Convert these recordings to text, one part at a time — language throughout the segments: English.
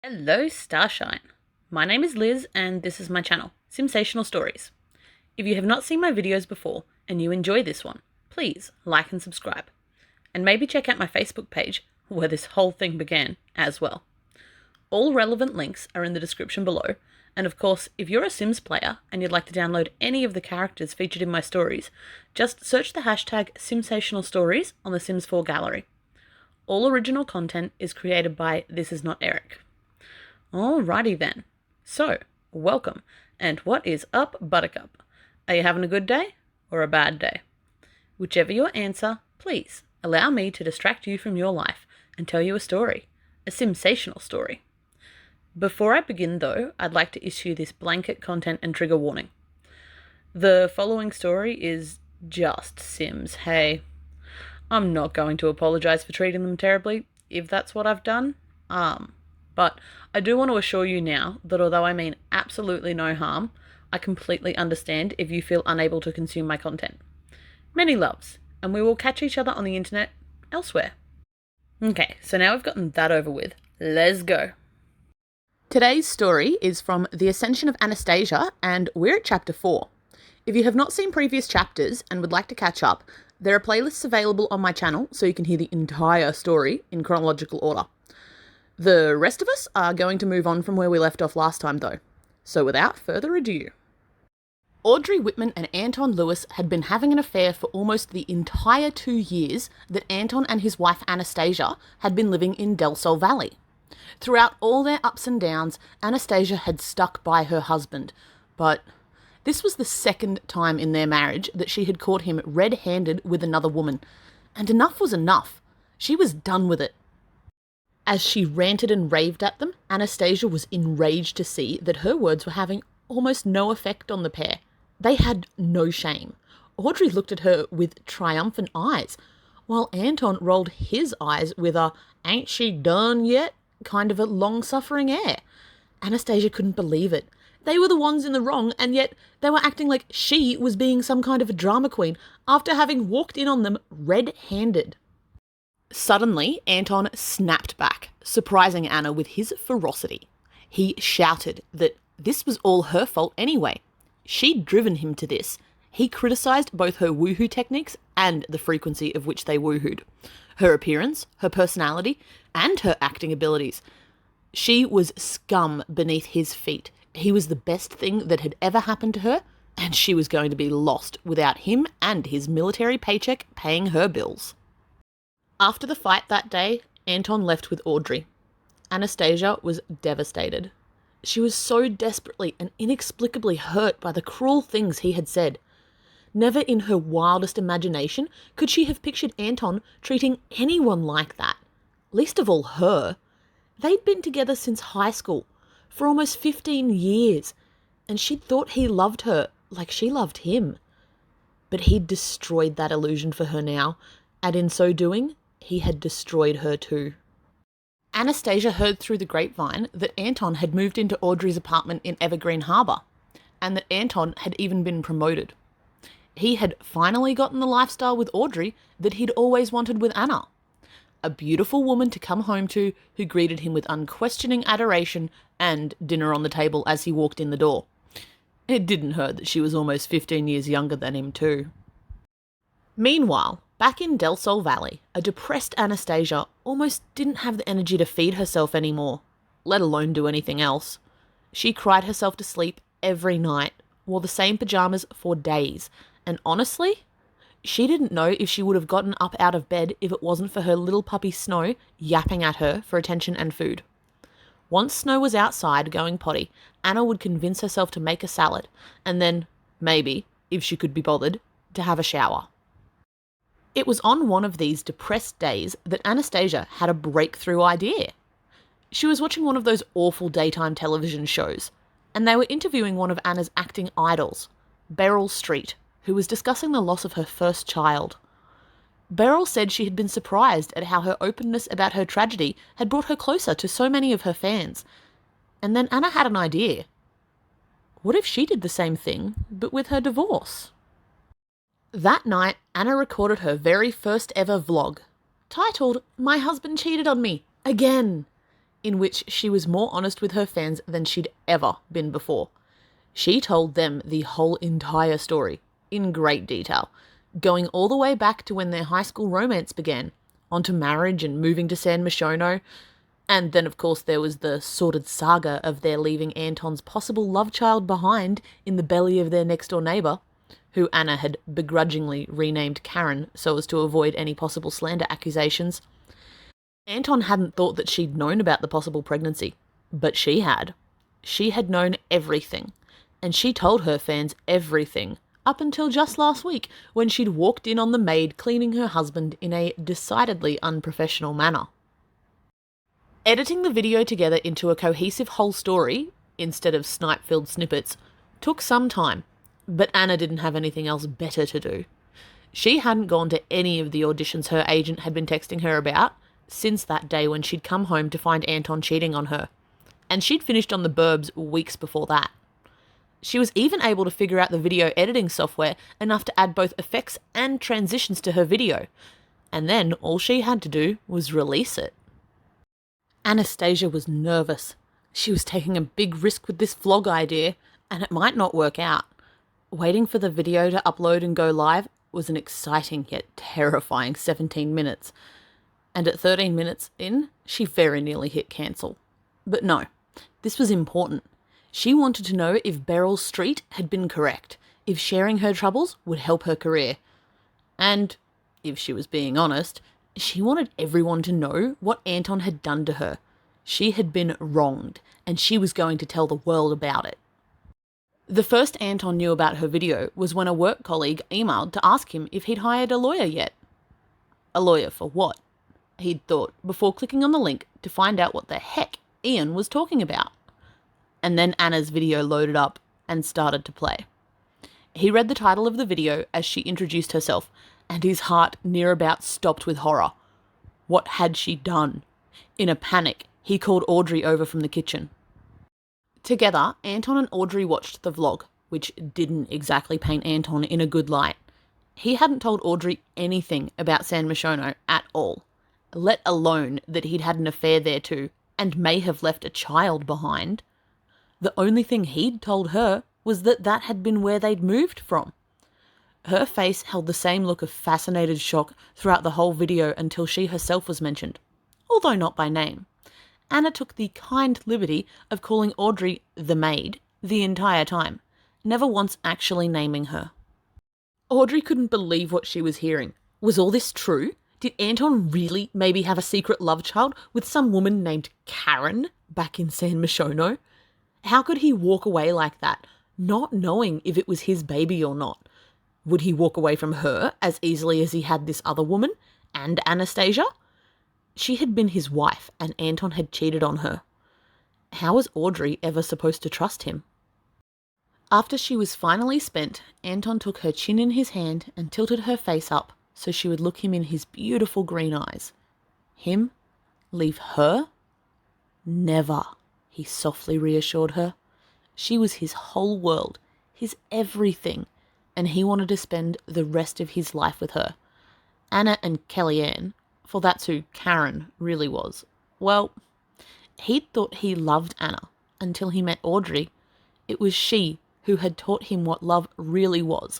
Hello, Starshine. My name is Liz, and this is my channel, Simsational Stories. If you have not seen my videos before and you enjoy this one, please like and subscribe. And maybe check out my Facebook page, where this whole thing began, as well. All relevant links are in the description below, and of course, if you're a Sims player and you'd like to download any of the characters featured in my stories, just search the hashtag Simsational Stories on the Sims 4 gallery. All original content is created by This Is Not Eric. Alrighty then. So, welcome. And what is up, Buttercup? Are you having a good day or a bad day? Whichever your answer, please allow me to distract you from your life and tell you a story, a Simsational story. Before I begin though, I'd like to issue this blanket content and trigger warning. The following story is just Sims, hey. I'm not going to apologise for treating them terribly, if that's what I've done. But I do want to assure you now that although I mean absolutely no harm, I completely understand if you feel unable to consume my content. Many loves, and we will catch each other on the internet elsewhere. Okay, so now we've gotten that over with, let's go. Today's story is from The Ascension of Anastasia, and we're at chapter 4. If you have not seen previous chapters and would like to catch up, there are playlists available on my channel so you can hear the entire story in chronological order. The rest of us are going to move on from where we left off last time though. So without further ado. Audrey Whitman and Anton Lewis had been having an affair for almost the entire 2 years that Anton and his wife Anastasia had been living in Del Sol Valley. Throughout all their ups and downs, Anastasia had stuck by her husband, but this was the second time in their marriage that she had caught him red-handed with another woman, and enough was enough. She was done with it. As she ranted and raved at them, Anastasia was enraged to see that her words were having almost no effect on the pair. They had no shame. Audrey looked at her with triumphant eyes, while Anton rolled his eyes with a "ain't she done yet?" kind of a long-suffering air. Anastasia couldn't believe it. They were the ones in the wrong, and yet they were acting like she was being some kind of a drama queen after having walked in on them red-handed. Suddenly, Anton snapped back, surprising Anna with his ferocity. He shouted that this was all her fault anyway. She'd driven him to this. He criticised both her woohoo techniques and the frequency of which they woohooed, her appearance, her personality, and her acting abilities. She was scum beneath his feet. He was the best thing that had ever happened to her, and she was going to be lost without him and his military paycheck paying her bills. After the fight that day, Anton left with Audrey. Anastasia was devastated. She was so desperately and inexplicably hurt by the cruel things he had said. Never in her wildest imagination could she have pictured Anton treating anyone like that, least of all her. They'd been together since high school, for almost 15 years, and she'd thought he loved her like she loved him. But he'd destroyed that illusion for her now, and in so doing, he had destroyed her too. Anastasia heard through the grapevine that Anton had moved into Audrey's apartment in Evergreen Harbour, and that Anton had even been promoted. He had finally gotten the lifestyle with Audrey that he'd always wanted with Anna. A beautiful woman to come home to who greeted him with unquestioning adoration and dinner on the table as he walked in the door. It didn't hurt that she was almost 15 years younger than him too. Meanwhile, back in Del Sol Valley, a depressed Anastasia almost didn't have the energy to feed herself anymore, let alone do anything else. She cried herself to sleep every night, wore the same pajamas for days, and honestly, she didn't know if she would have gotten up out of bed if it wasn't for her little puppy Snow yapping at her for attention and food. Once Snow was outside going potty, Anna would convince herself to make a salad, and then, maybe, if she could be bothered, to have a shower. It was on one of these depressed days that Anastasia had a breakthrough idea. She was watching one of those awful daytime television shows, and they were interviewing one of Anna's acting idols, Beryl Street, who was discussing the loss of her first child. Beryl said she had been surprised at how her openness about her tragedy had brought her closer to so many of her fans. And then Anna had an idea. What if she did the same thing, but with her divorce? That night, Anna recorded her very first ever vlog, titled "My Husband Cheated on Me, Again." in which she was more honest with her fans than she'd ever been before. She told them the whole entire story, in great detail, going all the way back to when their high school romance began, onto marriage and moving to San Myshono, and then of course there was the sordid saga of their leaving Anton's possible love child behind in the belly of their next door neighbour, who Anna had begrudgingly renamed Karen so as to avoid any possible slander accusations. Anton hadn't thought that she'd known about the possible pregnancy, but she had. She had known everything, and she told her fans everything, up until just last week when she'd walked in on the maid cleaning her husband in a decidedly unprofessional manner. Editing the video together into a cohesive whole story, instead of snipe-filled snippets, took some time, but Anna didn't have anything else better to do. She hadn't gone to any of the auditions her agent had been texting her about since that day when she'd come home to find Anton cheating on her, and she'd finished on the Burbs weeks before that. She was even able to figure out the video editing software enough to add both effects and transitions to her video, and then all she had to do was release it. Anastasia was nervous. She was taking a big risk with this vlog idea, and it might not work out. Waiting for the video to upload and go live was an exciting yet terrifying 17 minutes. And at 13 minutes in, she very nearly hit cancel. But no, this was important. She wanted to know if Beryl Street had been correct, if sharing her troubles would help her career. And, if she was being honest, she wanted everyone to know what Anton had done to her. She had been wronged, and she was going to tell the world about it. The first Anton knew about her video was when a work colleague emailed to ask him if he'd hired a lawyer yet. A lawyer for what? He'd thought, before clicking on the link to find out what the heck Ian was talking about. And then Anna's video loaded up and started to play. He read the title of the video as she introduced herself, and his heart near about stopped with horror. What had she done? In a panic, he called Audrey over from the kitchen. Together, Anton and Audrey watched the vlog, which didn't exactly paint Anton in a good light. He hadn't told Audrey anything about San Myshono at all, let alone that he'd had an affair there too, and may have left a child behind. The only thing he'd told her was that that had been where they'd moved from. Her face held the same look of fascinated shock throughout the whole video until she herself was mentioned, although not by name. Anna took the kind liberty of calling Audrey the maid the entire time, never once actually naming her. Audrey couldn't believe what she was hearing. Was all this true? Did Anton really maybe have a secret love child with some woman named Karen back in San Myshono? How could he walk away like that, not knowing if it was his baby or not? Would he walk away from her as easily as he had this other woman and Anastasia? She had been his wife, and Anton had cheated on her. How was Audrey ever supposed to trust him? After she was finally spent, Anton took her chin in his hand and tilted her face up so she would look him in his beautiful green eyes. Him? Leave her? Never, he softly reassured her. She was his whole world, his everything, and he wanted to spend the rest of his life with her. Anna and Kellyanne, for that's who Karen really was. Well, he'd thought he loved Anna until he met Audrey. It was she who had taught him what love really was.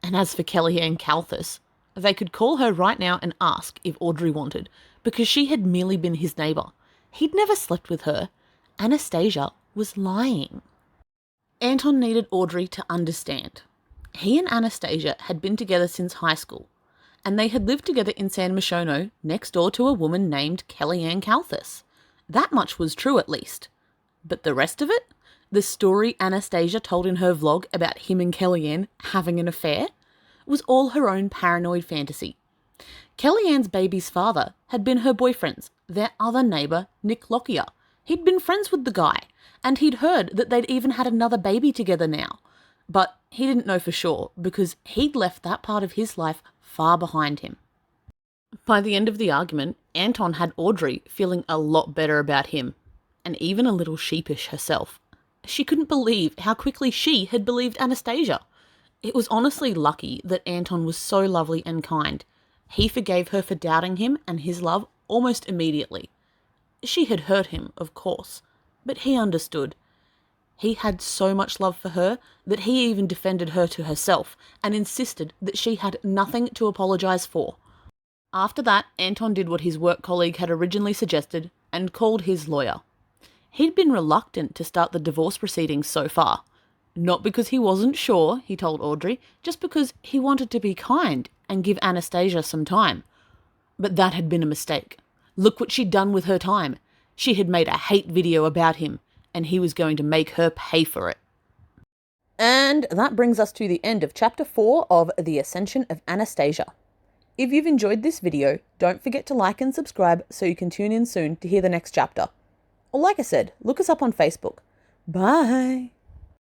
And as for Kellyanne Calthus, they could call her right now and ask if Audrey wanted, because she had merely been his neighbour. He'd never slept with her. Anastasia was lying. Anton needed Audrey to understand. He and Anastasia had been together since high school, and they had lived together in San Myshono next door to a woman named Kellyanne Calthus. That much was true at least. But the rest of it? The story Anastasia told in her vlog about him and Kellyanne having an affair? Was all her own paranoid fantasy. Kellyanne's baby's father had been her boyfriend's, their other neighbour, Nick Lockyer. He'd been friends with the guy, and he'd heard that they'd even had another baby together now. But he didn't know for sure, because he'd left that part of his life far behind him. By the end of the argument, Anton had Audrey feeling a lot better about him, and even a little sheepish herself. She couldn't believe how quickly she had believed Anastasia. It was honestly lucky that Anton was so lovely and kind. He forgave her for doubting him and his love almost immediately. She had hurt him, of course, but he understood. He had so much love for her that he even defended her to herself and insisted that she had nothing to apologise for. After that, Anton did what his work colleague had originally suggested and called his lawyer. He'd been reluctant to start the divorce proceedings so far. Not because he wasn't sure, he told Audrey, just because he wanted to be kind and give Anastasia some time. But that had been a mistake. Look what she'd done with her time. She had made a hate video about him, and he was going to make her pay for it. And that brings us to the end of Chapter 4 of The Ascension of Anastasia. If you've enjoyed this video, don't forget to like and subscribe so you can tune in soon to hear the next chapter. Or like I said, look us up on Facebook. Bye!